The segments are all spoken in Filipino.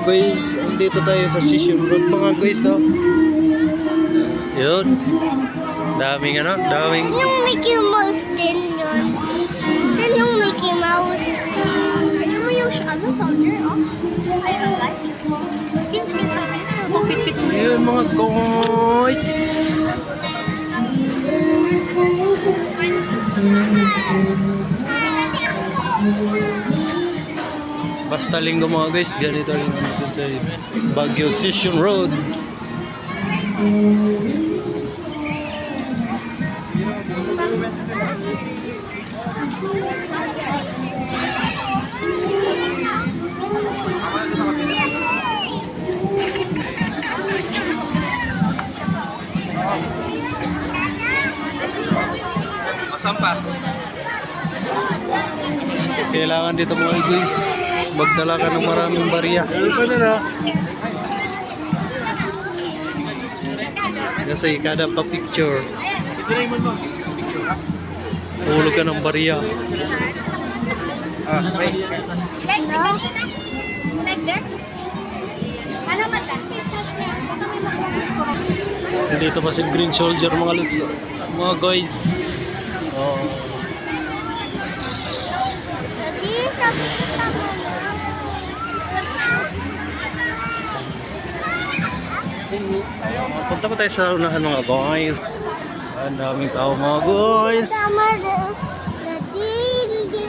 mga guys, dito tayo sa Station Road mga guys, oh. Yun. Daming ano, daming... Saan yung Mickey Mouse din yun? Saan yung Mickey Mouse? Ayun mo yung ano, soldier, oh. Iron light. Kins sa amin. Pupit-pit mo. Yun mga guys. Basta linggo mga guys, ganito rin natin sa Baguio Station Road. Masampa. Kailangan dito mga guys, magdala ka ng maraming barya. Kasi kada pa-picture, hulog ka ng barya. Like there? Ano ba sa face mask niya? Baka may makuha. Dito pa si Green Soldier mga lods, mga guys. Oh. Di, sabi ko tama na. Punta pa tayo sa unahan mga guys. Ang daming tao mga guys. Tama na. Daddy, hindi.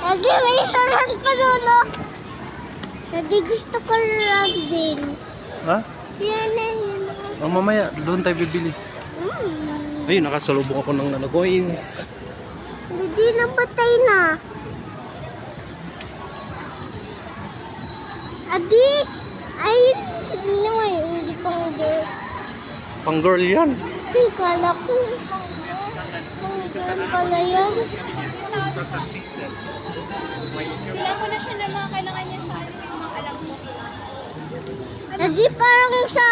Daddy, may sarang pa doon, oh. Daddy, gusto ko lang din. Ha? Yan na yun. Oh, mamaya, doon tayo bibili. Ayun, nakasalubong ako ng ano guys. Daddy, napatay na. Adi, ayun. Hindi pang girl. Pang girl yan. Kala ko. Pang girl pala yan. Bila ko na siya na mga kailangan niya sa ano yung mga alam ko. Daddy, parang sa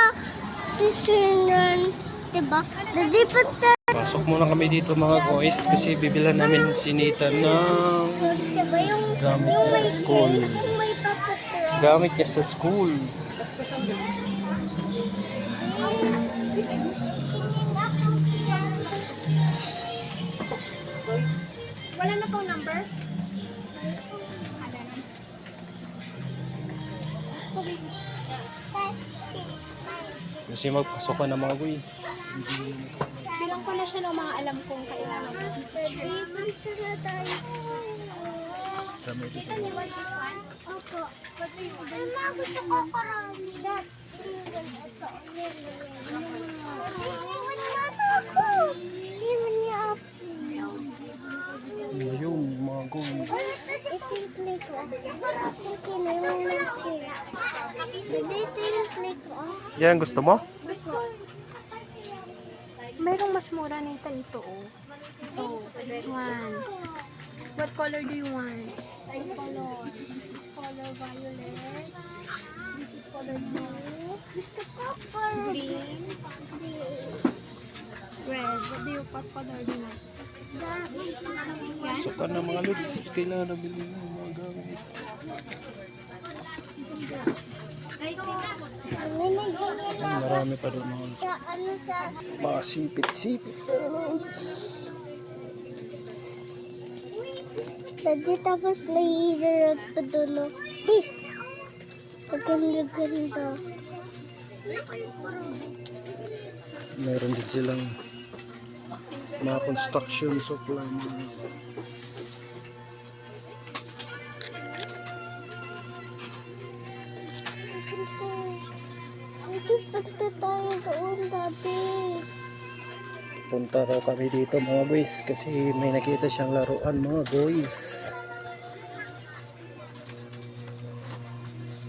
Sissinans, diba? Daddy, punta. Pasok muna kami dito mga guys kasi bibilan namin si Nita ng Diba yung gamit niya sa school. yung may papatrol? Gamit niya sa school. Wala na pong number? Kasi magpasok ka na mga guys. Bilang ko na siya ng mga alam kong kailangan. Daddy, punta na tayo. Dami dito. Ito ni Wise One. Opo. Mama, gusto ko karami. Dad, ito. Iwan na ako. Iwan niya ako. Ayun mga guys. I-simple ko. Kinayon na sila. Daddy, simple ko. Yan gusto mo? Merong mas mura nito ito, oh. Oh, this one. What color do you want? What color? This is color violet. This is color blue. Green. Red. What color do you want? Yan. Pasok ka na mga lods. Kailangan na bilhin mo mga gamit. Ay, marami pa doon mga lods. Sa ano sa... Mga sipit-sipit. Daddy, tapos may hirot pa doon, no? Maganda-ganda. Meron din silang mga construction supply. Punta tayo doon, Daddy. Punta raw kami dito mga guys kasi may nakita siyang laruan mga guys.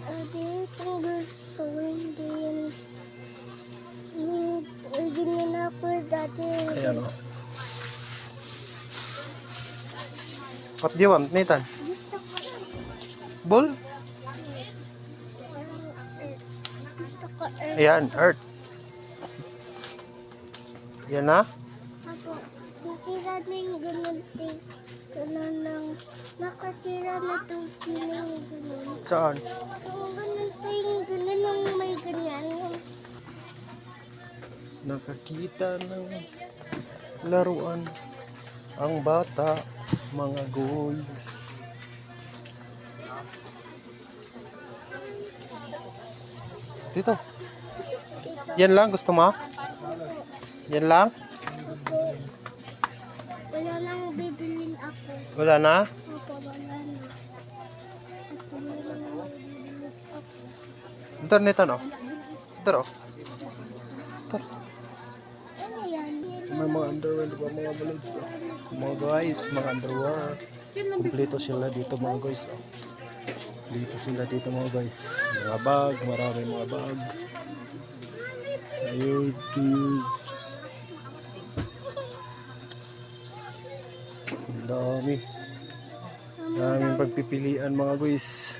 Daddy, kung gusto, hindi yan. Hindi nga na ako, Daddy. Kaya no. What do you want, Nathan? Gusto ko. Ball? Gusto ko. Ayan, earth. Yan na? Ako, nasira na yung ganun ting. Ganun lang. Nakasira na itong piling ganun. Saan? Oo, nakakita ng laruan ang bata, mga guys. Dito. Yan lang, gusto mo? Yan lang? Opo. Wala nang bibilin ako. Wala na? Opo, wala na. Ako wala nang bibilin ako. Internet ano? Ito. Ano yan? May mga underwear, di ba mga bullets? Oh. Mga guys, mga underwear. Kompleto sila dito mga guys. Oh. Dito sila dito mga guys. Mga bag, marami mga bag. Ayun. Ang dami. Daming pagpipilian mga guys.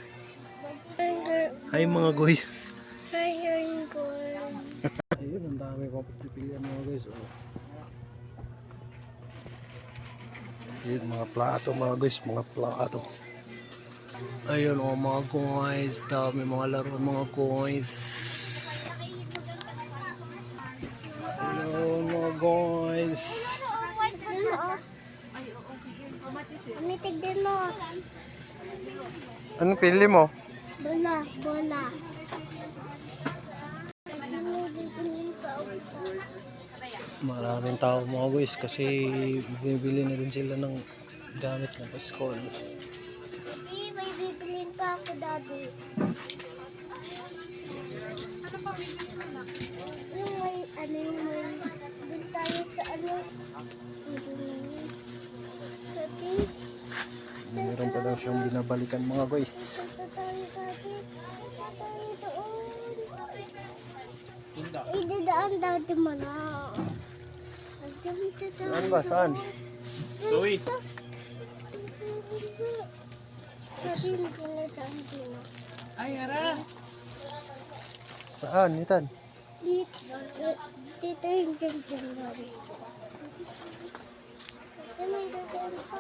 Ay mga guys. Ayun ko. Ayun, ang dami pang pagpipilian mga guys. Oh. Ayun, mga plato mga guys, mga plato. Ayun oh, mga guys, dami mga laro mga guys. Ayun mga guys. Umitig din mo. Anong pili mo? Bola, bola. Maraming tao mga guys kasi bibili na din sila ng gamit ng school. Hindi, may bibilin pa ako, Daddy. Yung may, ano yung may, doon tayo sa ano, sa ting, Meron pa daw siyang binabalikan mga guys. sa tayo, Daddy. Tayo doon. Idadaan, Daddy mo na. Saan ba? Saan? Zoe. Kasi pinadaan din ako. Saan? Nitan? Dito yung dyan. Ito may dadaan pa.